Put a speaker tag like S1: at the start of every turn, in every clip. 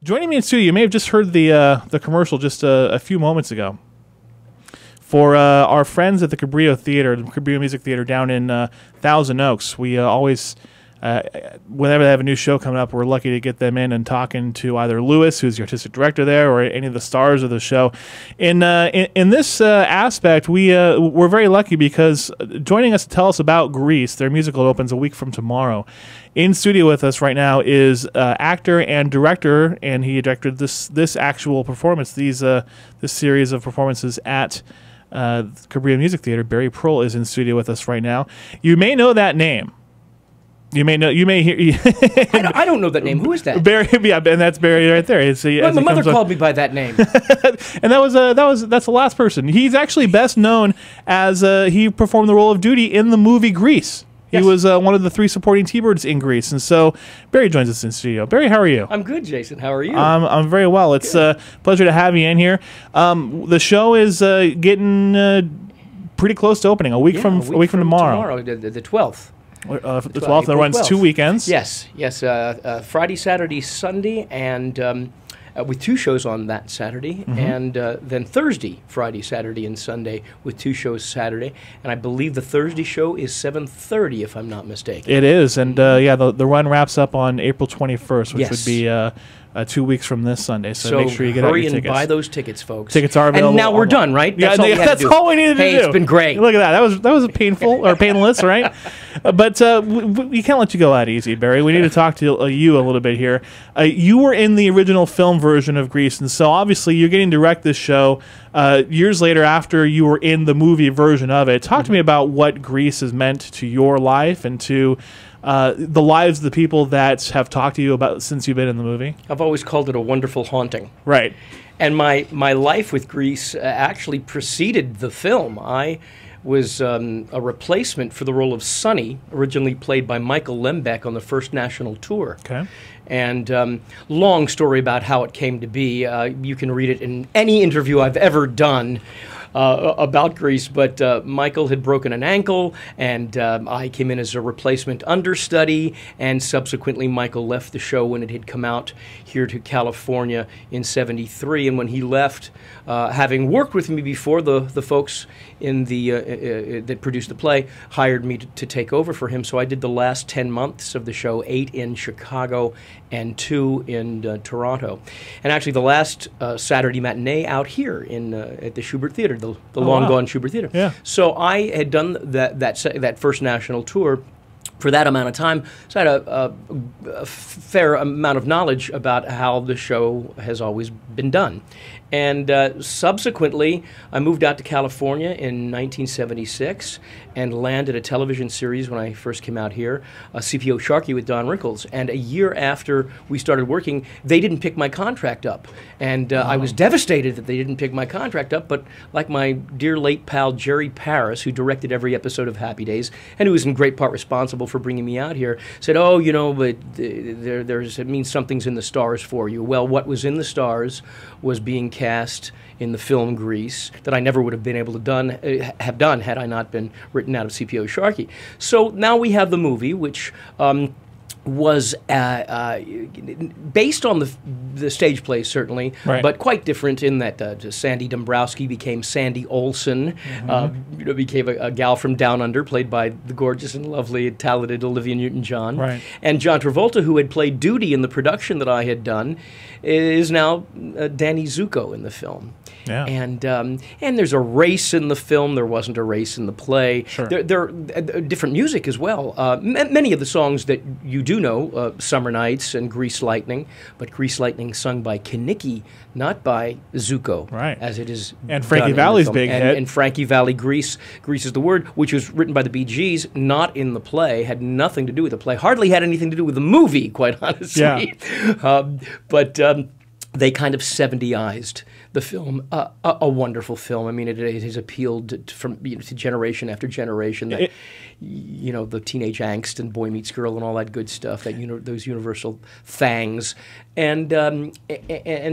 S1: Joining me in studio, you may have just heard the commercial just a few moments ago. For our friends at the Cabrillo Theatre, the Cabrillo Music Theatre down in Thousand Oaks, we always, whenever they have a new show coming up, we're lucky to get them in and talking to either Lewis, who's the artistic director there, or any of the stars of the show. In this aspect, we're very lucky because joining us to tell us about Grease, their musical opens a week from tomorrow. In studio with us right now is actor and director, and he directed this actual performance, this series of performances at Cabrillo Music Theatre. Barry Prohl is in studio with us right now. You may know that name. You may hear.
S2: I don't know that name. Who is that?
S1: Barry, yeah, and that's Barry right there.
S2: My mother called me by that name.
S1: And that's the last person. He's actually best known as he performed the role of Doody in the movie Grease. He was one of the 3 supporting T-Birds in Grease, and so Barry joins us in studio. Barry, how are you?
S2: I'm good, Jason. How are you?
S1: I'm very well. It's a pleasure to have you in here. The show is getting pretty close to opening. A week from tomorrow.
S2: The 12th.
S1: The 12th, that runs 2 weekends.
S2: Yes. Friday, Saturday, Sunday, and with 2 shows on that Saturday, and then Thursday, Friday, Saturday, and Sunday with 2 shows Saturday. And I believe the Thursday show is 7:30, if I'm not mistaken.
S1: It is, and the run wraps up on April 21st, which would be 2 weeks from this Sunday. So make sure you get out your tickets.
S2: Hurry and buy those tickets, folks.
S1: Tickets are available.
S2: And now we're done, right?
S1: That's all we needed to do.
S2: Hey, it's been great.
S1: Look at that. That was painful or painless, right? But we can't let you go that easy, Barry. We need to talk to you a little bit here. You were in the original film version of Grease, and so obviously you're getting to direct this show years later after you were in the movie version of it. Talk to me about what Grease has meant to your life and to the lives of the people that have talked to you about since you've been in the movie.
S2: I've always called it a wonderful haunting.
S1: Right.
S2: And my life with Grease actually preceded the film. I was a replacement for the role of Sonny, originally played by Michael Lembeck on the first national tour.
S1: Okay.
S2: And long story about how it came to be. You can read it in any interview I've ever done about Grease, but Michael had broken an ankle, and I came in as a replacement understudy, and subsequently Michael left the show when it had come out here to California in '73, and when he left, having worked with me before, the folks in the that produced the play hired me to take over for him, so I did the last 10 months of the show, 8 in Chicago and 2 in Toronto. And actually the last Saturday matinee out here in at the Schubert Theatre, the long-gone Schubert Theatre.
S1: Yeah.
S2: So I had done that first national tour for that amount of time, so I had a fair amount of knowledge about how the show has always been done. And subsequently, I moved out to California in 1976 and landed a television series when I first came out here, CPO Sharkey with Don Rickles. And a year after we started working, they didn't pick my contract up. And I was devastated that they didn't pick my contract up, but like my dear late pal Jerry Paris, who directed every episode of Happy Days, and who was in great part responsible for bringing me out here, said, oh, you know, but it means something's in the stars for you. Well, what was in the stars was being cast in the film Grease that I never would have been able to have done had I not been written out of CPO Sharkey. So now we have the movie, which was based on the stage play, certainly, but quite different in that Sandy Dombrowski became Sandy Olsen, became a gal from Down Under, played by the gorgeous and lovely and talented Olivia Newton-John.
S1: Right.
S2: And John Travolta, who had played Doody in the production that I had done, is now Danny Zuko in the film.
S1: Yeah.
S2: And there's a race in the film. There wasn't a race in the play.
S1: Sure.
S2: There are different music as well. Many of the songs that you do know, Summer Nights and Grease Lightning, but Grease Lightning sung by Kenickie, not by Zuko,
S1: right?
S2: As it is.
S1: And Frankie Valli's big hit.
S2: And Frankie Valli, Grease is the Word, which was written by the Bee Gees, not in the play, had nothing to do with the play, hardly had anything to do with the movie, quite honestly. Yeah. But they kind of 70ized the film, a wonderful film. I mean, it has appealed to generation after generation. That, the teenage angst and boy meets girl and all that good stuff. Those universal thangs, and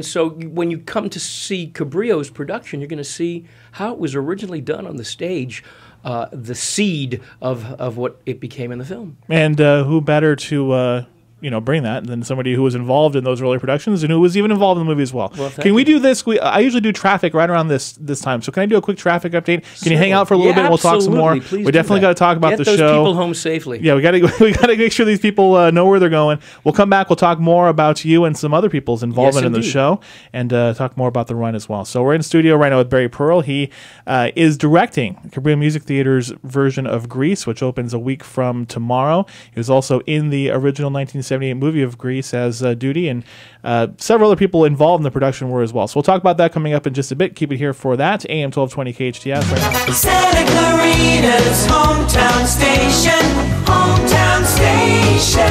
S2: so when you come to see Cabrillo's production, you're going to see how it was originally done on the stage. The seed of what it became in the film.
S1: And who better to bring that, and then somebody who was involved in those early productions and who was even involved in the movie as well. Can we do this? I usually do traffic right around this time. So can I do a quick traffic update? Can you hang out for a little bit and we'll talk some more?
S2: Please
S1: we definitely got to talk about the show.
S2: Get those people home safely.
S1: Yeah, we got to make sure these people know where they're going. We'll come back. We'll talk more about you and some other people's involvement in the show, and talk more about the run as well. So we're in studio right now with Barry Pearl. He is directing Cabrillo Music Theater's version of Grease, which opens a week from tomorrow. He was also in the original 1978 movie of Grease as Doody, and several other people involved in the production were as well. So we'll talk about that coming up in just a bit. Keep it here for that. AM 1220 KHTS right now.
S3: Santa Clarita's hometown station, hometown station.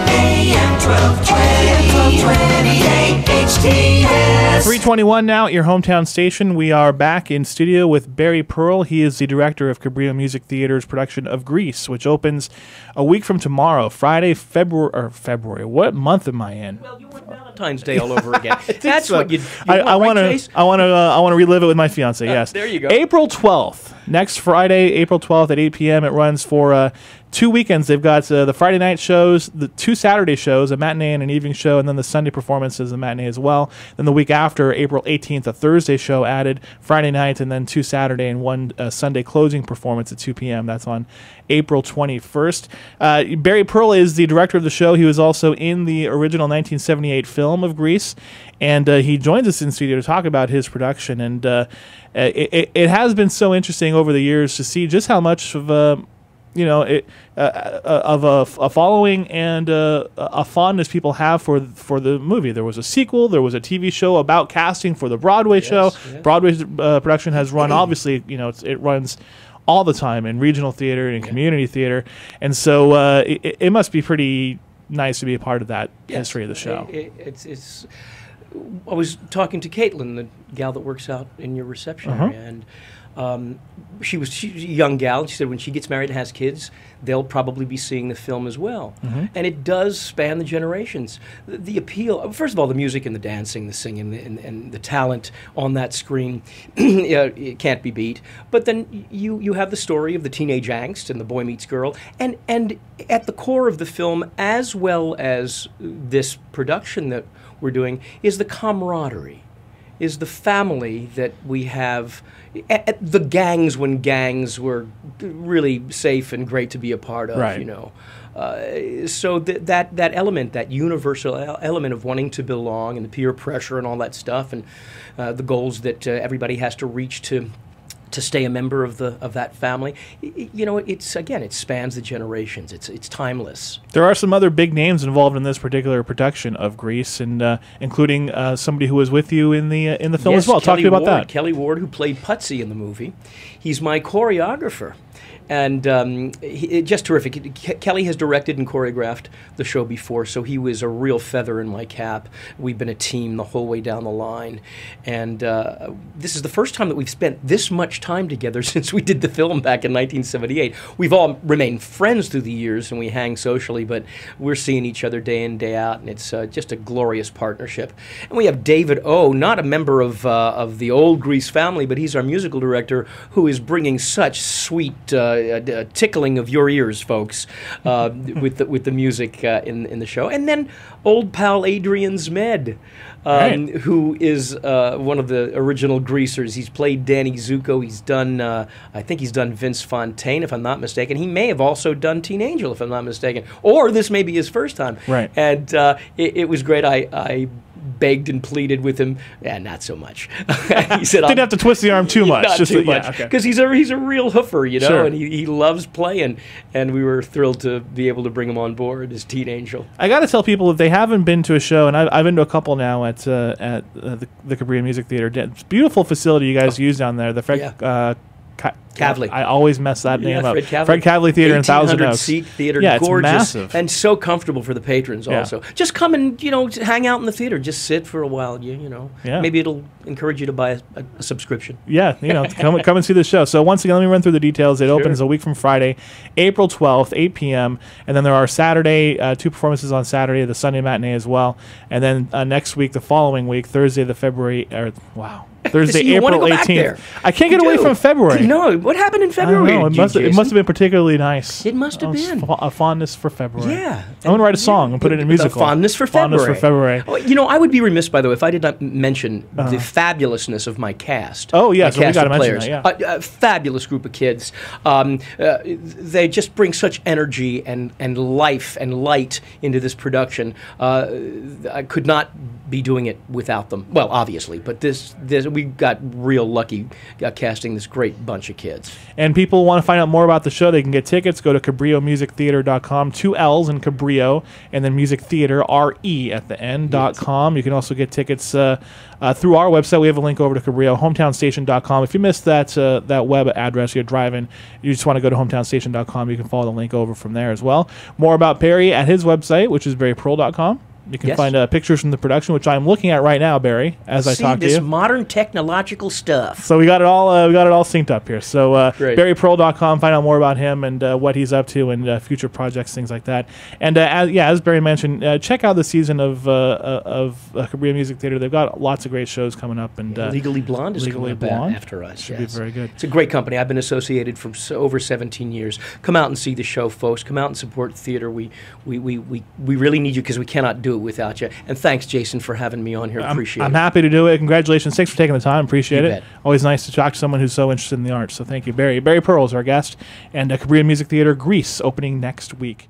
S3: AM 1220 KHTS.
S1: 321 now at your hometown station. We are back in studio with Barry Pearl. He is the director of Cabrillo Music Theater's production of Grease, which opens a week from tomorrow, Friday, February. What month am I in?
S2: Well, you want Valentine's Day all over again. That's what you
S1: I want to relive it with my fiance. Yes.
S2: There you go.
S1: April 12th, next Friday, April 12th at 8 p.m. It runs for 2 weekends. They've got the Friday night shows, the 2 Saturday shows, a matinee and an evening show, and then the Sunday performances, a matinee as well. Then the week after, April 18th, a Thursday show added, Friday night, and then 2 Saturday and 1 Sunday closing performance at 2 p.m. That's on April 21st. Barry Pearl is the director of the show. He was also in the original 1978 film of Grease, and he joins us in studio to talk about his production. And it has been so interesting over the years to see just how much of a following and a fondness people have for the movie. There was a sequel. There was a TV show about casting for the Broadway show. Yes. Broadway's production has run, obviously, it runs all the time in regional theater and community theater, and so it must be pretty nice to be a part of that history of the show.
S2: It's. I was talking to Caitlin, the gal that works out in your reception area, and she's a young gal, and she said when she gets married and has kids, they'll probably be seeing the film as well. And it does span the generations. The appeal, first of all, the music and the dancing, the singing, and the talent on that screen, it can't be beat. But then you have the story of the teenage angst and the boy meets girl, and at the core of the film, as well as this production that we're doing, is the camaraderie, is the family that we have, the gangs when gangs were really safe and great to be a part of,
S1: right.
S2: So that element, that universal element of wanting to belong and the peer pressure and all that stuff, and the goals that everybody has to reach to stay a member of that family, it spans the generations. It's timeless.
S1: There are some other big names involved in this particular production of Grease, and including somebody who was with you in the film as well. Talk to me about that.
S2: Kelly Ward, who played Putsy in the movie, he's my choreographer. And just terrific. Kelly has directed and choreographed the show before, so he was a real feather in my cap. We've been a team the whole way down the line. And this is the first time that we've spent this much time together since we did the film back in 1978. We've all remained friends through the years, and we hang socially, but we're seeing each other day in, day out, and it's just a glorious partnership. And we have David O., not a member of the old Grease family, but he's our musical director, who is bringing such sweet tickling of your ears, folks, with the music in the show. And then old pal Adrian Zmed, who is one of the original Greasers. He's played Danny Zuko. He's done, I think he's done Vince Fontaine, if I'm not mistaken. He may have also done Teen Angel, if I'm not mistaken. Or this may be his first time.
S1: Right.
S2: And it was great. I begged and pleaded with him. Yeah, not so much. He said,
S1: didn't have to twist the arm too much.
S2: Not too much. Because he's a real hoofer,
S1: Sure.
S2: and he loves playing. And we were thrilled to be able to bring him on board as Teen Angel.
S1: I got to tell people, if they haven't been to a show, and I've been to a couple now at the Cabrillo Music Theater. It's a beautiful facility you guys use down there. The Fred
S2: Cavley.
S1: I always mess that name up.
S2: Fred
S1: Cavley Theater in Thousand Oaks.
S2: Seat theater,
S1: yeah,
S2: gorgeous,
S1: it's massive.
S2: and so comfortable for the patrons. Also, just come and hang out in the theater. Just sit for a while. Maybe it'll encourage you to buy a subscription.
S1: Yeah, come and see the show. So once again, let me run through the details. It opens a week from Friday, April 12th, 8 p.m. And then there are Saturday 2 performances on Saturday, the Sunday matinee as well. And then next week, the following week, Thursday, Thursday,
S2: See,
S1: April 18th. I can't get away from February.
S2: No, What happened in
S1: I don't
S2: February?
S1: know. It must have been particularly nice.
S2: It must have been.
S1: A fondness for February.
S2: Yeah.
S1: I'm going to write a song and put it in a musical.
S2: Fondness for February.
S1: Fondness for February.
S2: Oh, you know, I would be remiss, by the way, if I did not mention the fabulousness of my cast.
S1: Oh, yeah,
S2: My
S1: so we
S2: cast
S1: gotta
S2: of
S1: mention
S2: players.
S1: that, yeah.
S2: A fabulous group of kids. They just bring such energy and life and light into this production. I could not be doing it without them. Well, obviously, but we got real lucky casting this great bunch of kids.
S1: And people want to find out more about the show, they can get tickets. Go to CabrilloMusicTheatre.com, 2 L's in Cabrillo, and then Music Theater, R-E at the end.com. You can also get tickets through our website. We have a link over to Cabrillo, HometownStation.com. If you missed that web address, you're driving, you just want to go to HometownStation.com, you can follow the link over from there as well. More about Barry at his website, which is BarryPearl.com. You can find pictures from the production, which I'm looking at right now, Barry, as I talk to you.
S2: See this modern technological stuff.
S1: So we got it all synced up here. So BarryPearl.com, find out more about him and what he's up to and future projects, things like that. And as Barry mentioned, check out the season of Cabrillo Music Theatre. They've got lots of great shows coming up. And
S2: Legally Blonde is coming up after us.
S1: Should be very good.
S2: It's a great company. I've been associated for over 17 years. Come out and see the show, folks. Come out and support theater. We really need you because we cannot do it without you. And thanks, Jason, for having me on here. Appreciate it.
S1: I'm happy to do it. Congratulations. Thanks for taking the time. Appreciate
S2: You
S1: it.
S2: bet.
S1: Always nice to talk to someone who's so interested in the arts. So thank you, Barry. Barry Pearl is our guest. And Cabrillo Music Theatre Greece opening next week.